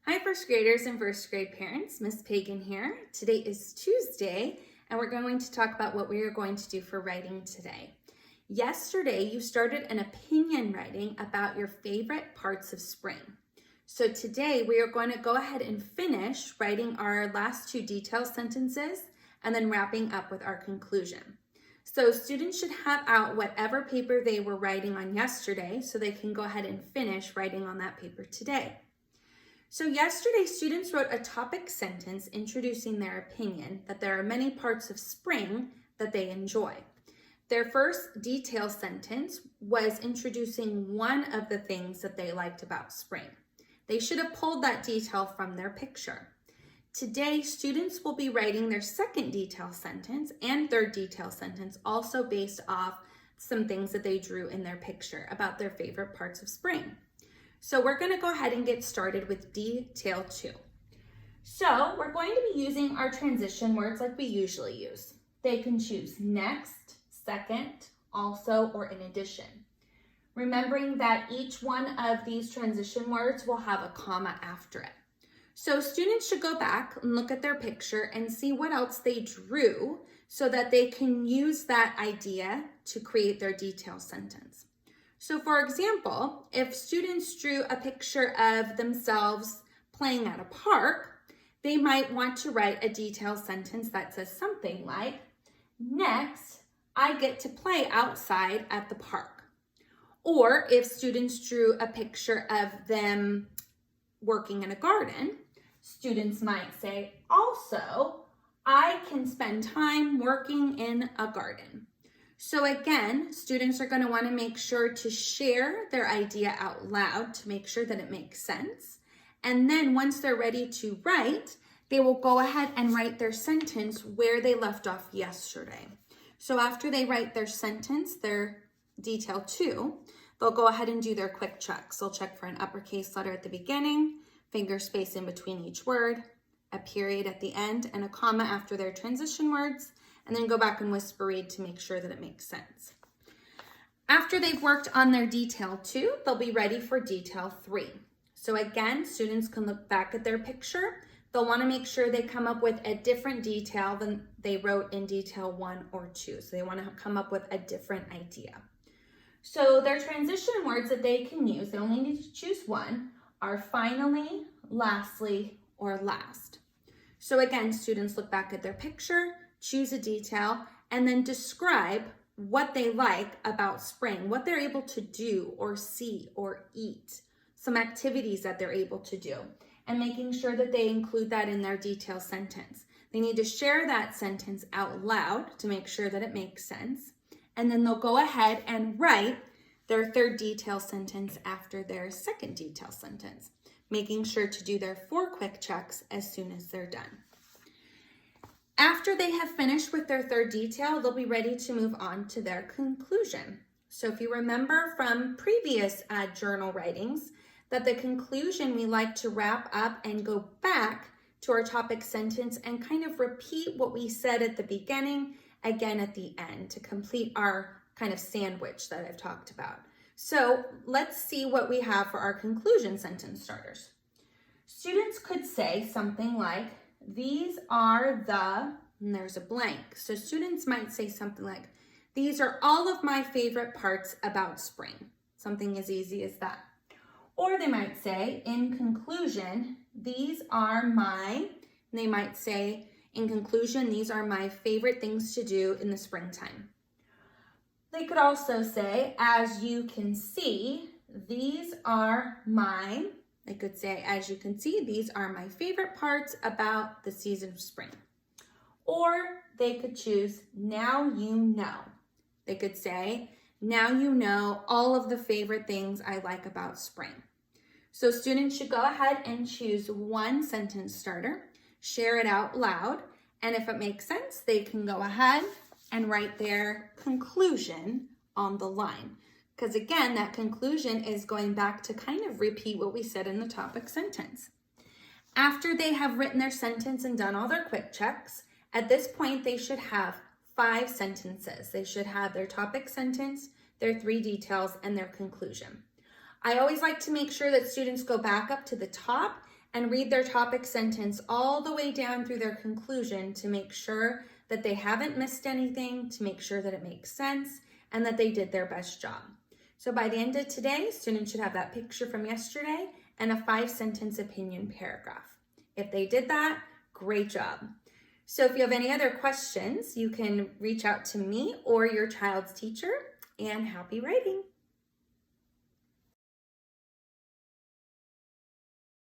Hi, first graders and first grade parents. Miss Pagan here. Today is Tuesday, and we're going to talk about what we are going to do for writing today. Yesterday, you started an opinion writing about your favorite parts of spring. So today, we are going to go ahead and finish writing our last two detail sentences and then wrapping up with our conclusion. So students should have out whatever paper they were writing on yesterday so they can go ahead and finish writing on that paper today. So yesterday, students wrote a topic sentence introducing their opinion that there are many parts of spring that they enjoy. Their first detail sentence was introducing one of the things that they liked about spring. They should have pulled that detail from their picture. Today, students will be writing their second detail sentence and third detail sentence, also based off some things that they drew in their picture about their favorite parts of spring. So we're going to go ahead and get started with detail 2. So we're going to be using our transition words like we usually use. They can choose next, second, also, or in addition. Remembering that each one of these transition words will have a comma after it. So students should go back and look at their picture and see what else they drew so that they can use that idea to create their detail sentence. So for example, if students drew a picture of themselves playing at a park, they might want to write a detailed sentence that says something like, next, I get to play outside at the park. Or if students drew a picture of them working in a garden, students might say, also, I can spend time working in a garden. So again, students are going to want to make sure to share their idea out loud to make sure that it makes sense. And then once they're ready to write, they will go ahead and write their sentence where they left off yesterday. So after they write their sentence, their detail 2, they'll go ahead and do their quick checks. They'll check for an uppercase letter at the beginning, finger space in between each word, a period at the end, and a comma after their transition words, and then go back and whisper read to make sure that it makes sense. After they've worked on their detail 2, they'll be ready for detail 3. So again, students can look back at their picture. They'll want to make sure they come up with a different detail than they wrote in detail 1 or 2. So they want to come up with a different idea. So their transition words that they can use, they only need to choose one, are finally, lastly, or last. So again, students look back at their picture, choose a detail, and then describe what they like about spring, what they're able to do or see or eat, some activities that they're able to do, and making sure that they include that in their detail sentence. They need to share that sentence out loud to make sure that it makes sense, and then they'll go ahead and write their third detail sentence after their second detail sentence, making sure to do their 4 quick checks as soon as they're done. After they have finished with their third detail, they'll be ready to move on to their conclusion. So if you remember from previous journal writings, that the conclusion we like to wrap up and go back to our topic sentence and kind of repeat what we said at the beginning again at the end to complete our kind of sandwich that I've talked about. So let's see what we have for our conclusion sentence starters. Students could say something like, these are the, and there's a blank. So students might say something like, these are all of my favorite parts about spring. Something as easy as that. Or they might say, in conclusion, these are my, and they might say, in conclusion, these are my favorite things to do in the springtime. They could also say, as you can see, these are my, they could say, as you can see, these are my favorite parts about the season of spring. Or they could choose, now you know. They could say, now you know all of the favorite things I like about spring. So students should go ahead and choose one sentence starter, share it out loud, and if it makes sense, they can go ahead and write their conclusion on the line. Because again, that conclusion is going back to kind of repeat what we said in the topic sentence. After they have written their sentence and done all their quick checks, at this point they should have 5 sentences. They should have their topic sentence, their 3 details, and their conclusion. I always like to make sure that students go back up to the top and read their topic sentence all the way down through their conclusion to make sure that they haven't missed anything, to make sure that it makes sense, and that they did their best job. So by the end of today, students should have that picture from yesterday and a 5-sentence opinion paragraph. If they did that, great job. So if you have any other questions, you can reach out to me or your child's teacher, and happy writing.